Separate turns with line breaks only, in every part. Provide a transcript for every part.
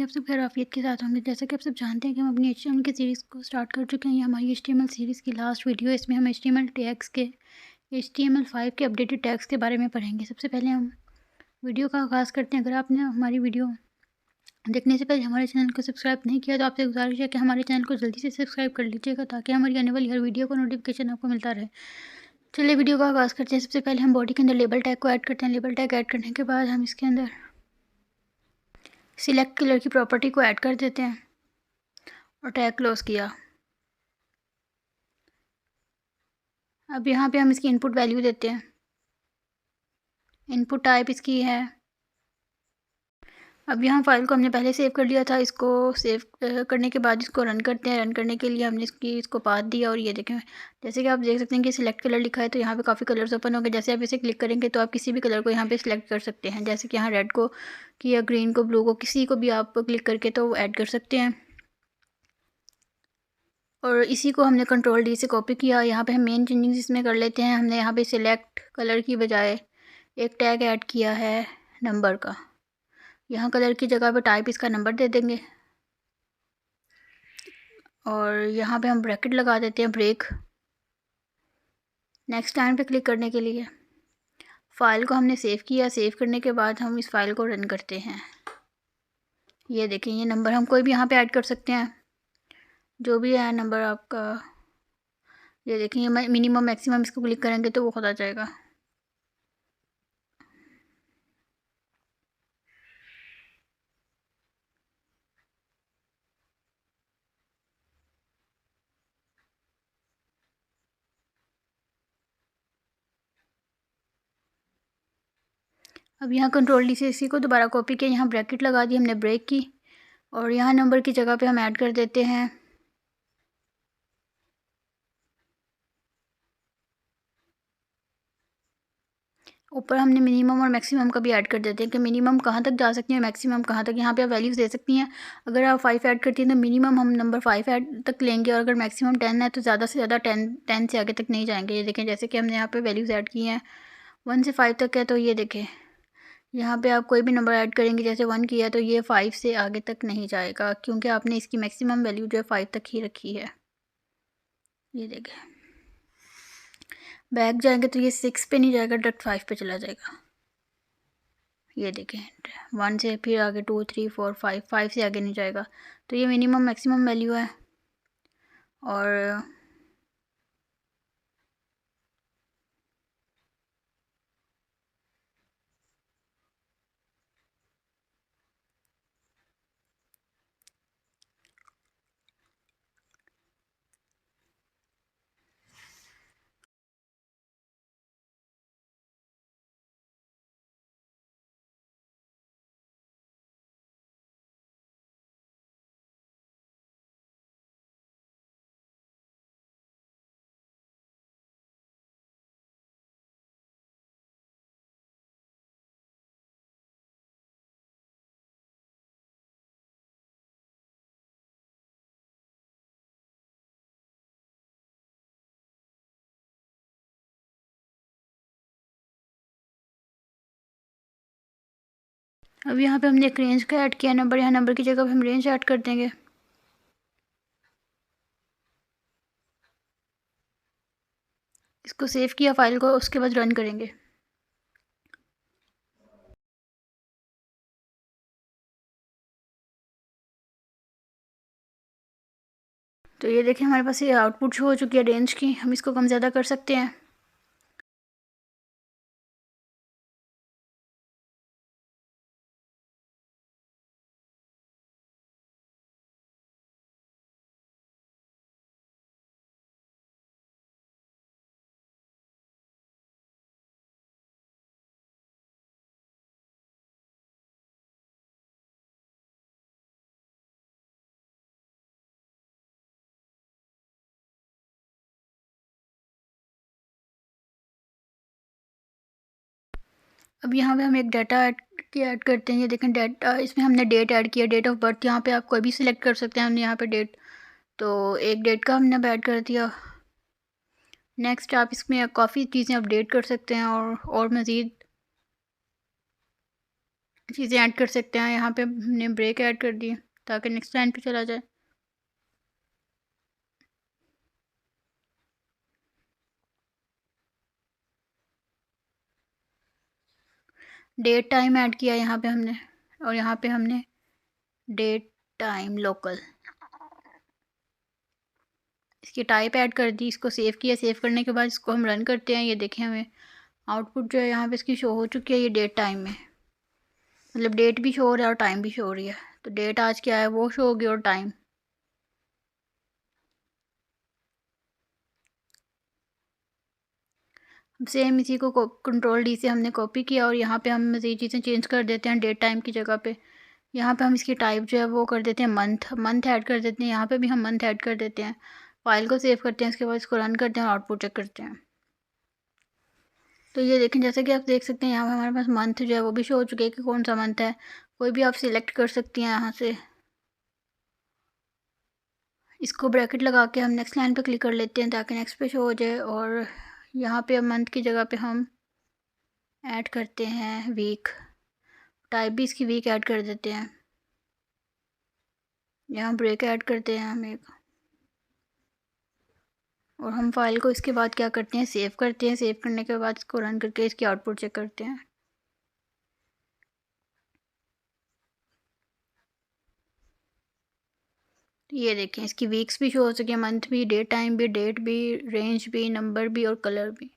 आप सब खैरियत के साथ होंगे। जैसा कि आप सब जानते हैं कि हम अपनी एचटीएमएल की सीरीज़ को स्टार्ट कर चुके हैं। ये हमारी एचटीएमएल सीरीज़ की लास्ट वीडियो है। इसमें हम एचटीएमएल टैग्स के HTML5 के अपडेटेड टैग्स के बारे में पढ़ेंगे। सबसे पहले हम वीडियो का आगाज़ करते हैं। अगर आपने हमारी वीडियो देखने से पहले हमारे चैनल को सब्सक्राइब नहीं किया तो आपसे गुजारिश है कि हमारे चैनल को जल्दी से सब्सक्राइब कर लीजिएगा ताकि हमारी आने वाली हर वीडियो का नोटिफिकेशन आपको मिलता रहे। चलिए वीडियो का आगाज़ करते हैं। सबसे पहले हम बॉडी के अंदर लेबल टैग को ऐड करते हैं। लेबल टैग ऐड करने के बाद हम इसके अंदर सिलेक्ट कलर की प्रॉपर्टी को ऐड कर देते हैं और टैग क्लोज किया। अब यहाँ पे हम इसकी इनपुट वैल्यू देते हैं। इनपुट टाइप इसकी है। अब यहाँ फ़ाइल को हमने पहले सेव कर लिया था। इसको सेव करने के बाद इसको रन करते हैं। रन करने के लिए हमने इसको पाथ दिया और ये देखें, जैसे कि आप देख सकते हैं कि सिलेक्ट कलर लिखा है तो यहाँ पे काफ़ी कलर्स ओपन हो गए। जैसे आप इसे क्लिक करेंगे तो आप किसी भी कलर को यहाँ पे सिलेक्ट कर सकते हैं। जैसे कि यहाँ रेड को या ग्रीन को, ब्लू को, किसी को भी आप क्लिक करके तो ऐड कर सकते हैं। और इसी को हमने कंट्रोल-D से कॉपी किया। यहाँ पे हम मेन चेंजिंग्स इसमें कर लेते हैं। हमने यहाँ पे सिलेक्ट कलर की बजाय एक टैग ऐड किया है नंबर का। यहाँ कलर की जगह पे टाइप इसका नंबर दे देंगे और यहाँ पे हम ब्रैकेट लगा देते हैं ब्रेक। नेक्स्ट टाइम पे क्लिक करने के लिए फ़ाइल को हमने सेव किया। सेव करने के बाद हम इस फाइल को रन करते हैं। ये देखें, ये नंबर हम कोई भी यहाँ पे ऐड कर सकते हैं, जो भी है नंबर आपका। ये देखें, ये मिनिमम मैक्सिमम, इसको क्लिक करेंगे तो वो खुद आ जाएगा। अब यहाँ कंट्रोल-D से इसी को दोबारा कॉपी किया। यहाँ ब्रैकेट लगा दी हमने ब्रेक की और यहाँ नंबर की जगह पे हम ऐड कर देते हैं ऊपर हमने मिनिमम और मैक्सिमम का भी ऐड कर देते हैं कि मिनिमम कहाँ तक जा सकती है, मैक्सिमम कहाँ तक। यहाँ पे आप वैल्यूज़ दे सकती हैं। अगर आप 5 ऐड करती हैं तो मिनिमम हम नंबर 5 ऐड तक लेंगे और अगर मैक्सिमम 10 है तो ज़्यादा से ज़्यादा 10 से आगे तक नहीं जाएंगे। ये देखें, जैसे कि हमने यहाँ पे वैल्यूज़ ऐड की हैं 1 से 5 तक है तो ये देखें, यहाँ पे आप कोई भी नंबर ऐड करेंगे, जैसे 1 किया तो ये 5 से आगे तक नहीं जाएगा क्योंकि आपने इसकी मैक्सिमम वैल्यू जो है 5 तक ही रखी है। ये देखें, बैक जाएंगे तो ये 6 पे नहीं जाएगा, डायरेक्ट 5 पे चला जाएगा। ये देखें, 1 से फिर आगे 2 3 4 5, 5 से आगे नहीं जाएगा। तो ये मिनिमम मैक्सिमम वैल्यू है। और अब यहाँ पे हमने एक रेंज का ऐड किया नंबर। यहाँ नंबर की जगह पे हम रेंज ऐड कर देंगे। इसको सेव किया फाइल को, उसके बाद रन करेंगे। तो ये देखें, हमारे पास ये आउटपुट शो हो चुकी है रेंज की। हम इसको कम ज़्यादा कर सकते हैं। अब यहाँ पे हम एक डाटा ऐड करते हैं। ये देखें डाटा, इसमें हमने डेट ऐड किया, डेट ऑफ बर्थ। यहाँ पे आप कोई भी सिलेक्ट कर सकते हैं। हमने यहाँ पे डेट, तो एक डेट का हमने ऐड कर दिया। नेक्स्ट आप इसमें काफ़ी चीज़ें अपडेट कर सकते हैं और मज़ीद चीज़ें ऐड कर सकते हैं। यहाँ पे हमने ब्रेक ऐड कर दी ताकि नेक्स्ट लाइन पे चला जाए। डेट टाइम ऐड किया यहाँ पे हमने, और यहाँ पे हमने डेट टाइम लोकल, इसकी टाइप ऐड कर दी, इसको सेव किया। सेव करने के बाद इसको हम रन करते हैं। ये देखें हमें आउटपुट जो है यहाँ पे इसकी शो हो चुकी है। ये डेट टाइम में, मतलब डेट भी शो हो रहा है और टाइम भी शो हो रही है। तो डेट आज क्या है वो शो होगी और टाइम। सेम इसी को कंट्रोल डी से हमने कॉपी किया और यहाँ पे हम मज़ीद चीज़ें चेंज कर देते हैं। डेट टाइम की जगह पे यहाँ पे हम इसकी टाइप जो है वो कर देते हैं मंथ ऐड कर देते हैं। यहाँ पे भी हम मंथ ऐड कर देते हैं। फाइल को सेव करते हैं, उसके बाद इसको रन करते हैं और आउटपुट चेक करते हैं। तो ये देखें, जैसे कि आप देख सकते हैं यहाँ पे हमारे पास मंथ जो है वो भी शो हो चुके हैं कि कौन सा मंथ है। कोई भी आप सिलेक्ट कर सकती हैं यहाँ से। इसको ब्रैकेट लगा के हम नेक्स्ट लाइन पे क्लिक कर लेते हैं ताकि नेक्स्ट पे शो हो जाए। और यहाँ पे मंथ की जगह पे हम ऐड करते हैं वीक। टाइप भी इसकी वीक ऐड कर देते हैं। यहाँ ब्रेक ऐड करते हैं हम एक, और हम फाइल को इसके बाद क्या करते हैं, सेव करते हैं। सेव करने के बाद इसको रन करके इसकी आउटपुट चेक करते हैं। ये देखें, इसकी वीक्स भी शो हो सके, मंथ भी, डेट टाइम भी, डेट भी, रेंज भी, नंबर भी और कलर भी।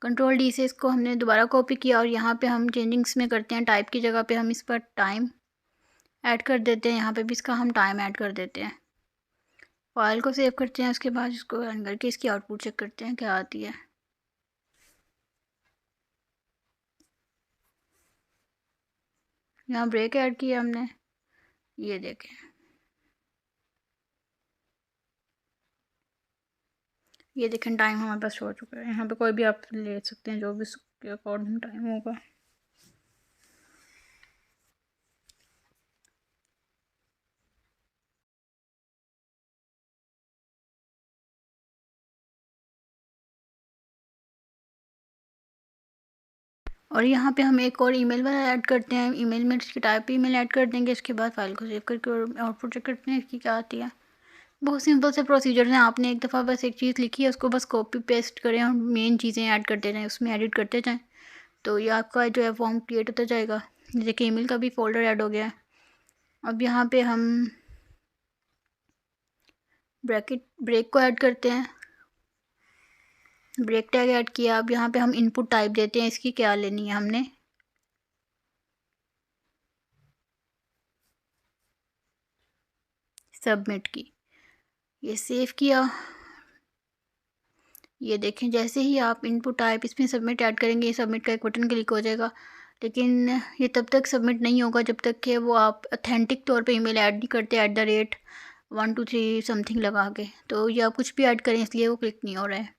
कंट्रोल डी से इसको हमने दोबारा कॉपी किया और यहाँ पे हम चेंजिंग्स में करते हैं। टाइप की जगह पे हम इस पर टाइम ऐड कर देते हैं। यहाँ पे भी इसका हम टाइम ऐड कर देते हैं। फाइल को सेव करते हैं, उसके बाद इसको रन करके इसकी आउटपुट चेक करते हैं क्या आती है। यहाँ ब्रेक ऐड किया हमने, ये देखें। ये देखें टाइम हमारे पास हो चुका है। यहाँ पे कोई भी आप ले सकते हैं जो भी उसके अकॉर्डिंग टाइम होगा। और यहाँ पे हम एक और ईमेल वाला ऐड करते हैं। ईमेल में इसकी टाइप ईमेल ऐड कर देंगे। इसके बाद फाइल को सेव करके और आउटपुट चेक करते हैं इसकी क्या आती है। बहुत सिंपल से प्रोसीजर हैं। आपने एक दफ़ा बस एक चीज़ लिखी है, उसको बस कॉपी पेस्ट करें और मेन चीज़ें ऐड करते रहें, उसमें एडिट करते जाएँ, तो ये आपका जो है फॉर्म क्रिएट होता जाएगा। देखिए ईमेल का भी फ़ोल्डर ऐड हो गया है। अब यहाँ पे हम ब्रेक को ऐड करते हैं। ब्रेक टैग ऐड किया। अब यहाँ पे हम इनपुट टाइप देते हैं, इसकी क्या लेनी है हमने। सबमिट की, ये सेव किया। ये देखें, जैसे ही आप इनपुट टाइप इसमें सबमिट ऐड करेंगे, सबमिट का एक बटन क्लिक हो जाएगा। लेकिन ये तब तक सबमिट नहीं होगा जब तक कि वो आप ऑथेंटिक तौर पे ईमेल ऐड नहीं करते @123 समथिंग लगा के। तो ये आप कुछ भी ऐड करें इसलिए वो क्लिक नहीं हो रहा है।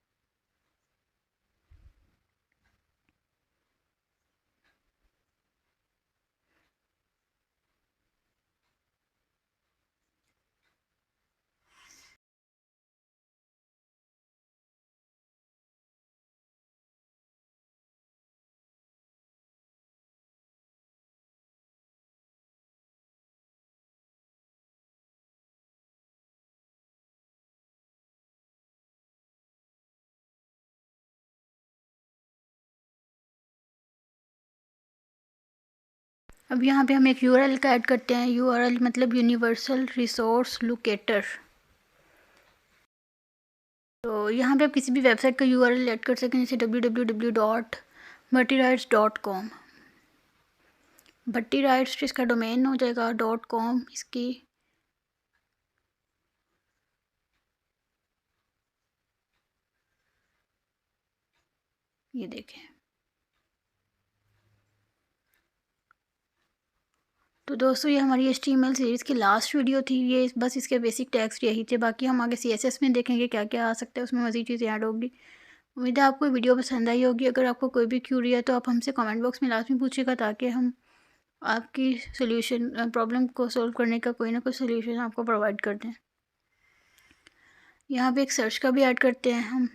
अब यहाँ पे हम एक यूआरएल का ऐड करते हैं। यूआरएल मतलब यूनिवर्सल रिसोर्स लोकेटर। तो यहाँ पे आप किसी भी वेबसाइट का यूआरएल ऐड कर सकें, जैसे www.bhattiraids.com। भट्टी राइट्स इसका डोमेन हो जाएगा .com इसकी। ये देखें, तो दोस्तों ये हमारी HTML सीरीज़ की लास्ट वीडियो थी। ये बस इसके बेसिक टैग्स यही थे। बाकी हम आगे CSS में देखेंगे क्या क्या आ सकता है, उसमें मज़ीद चीज़ें ऐड होगी। उम्मीद है आपको वीडियो पसंद आई होगी। अगर आपको कोई भी क्यूरी है तो आप हमसे कमेंट बॉक्स में लाजमी पूछिएगा ताकि हम आपकी सोल्यूशन प्रॉब्लम को सॉल्व करने का कोई ना कोई सोल्यूशन आपको प्रोवाइड कर दें। यहाँ पे एक सर्च का भी ऐड करते हैं हम।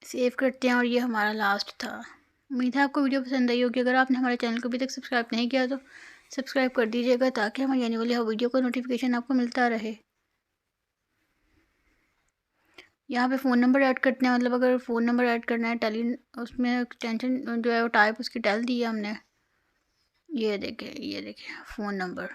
सेव करते हैं और ये हमारा लास्ट था। उम्मीद है आपको वीडियो पसंद आई होगी। अगर आपने हमारे चैनल को अभी तक सब्सक्राइब नहीं किया तो सब्सक्राइब कर दीजिएगा ताकि हमारी आने वाली हर वीडियो का नोटिफिकेशन आपको मिलता रहे। यहाँ पे फ़ोन नंबर ऐड करते हैं, मतलब अगर फ़ोन नंबर ऐड करना है टेली, उसमें एक्सटेंशन जो है वो टाइप उसकी टेल दी है हमने। ये देखिए फ़ोन नंबर।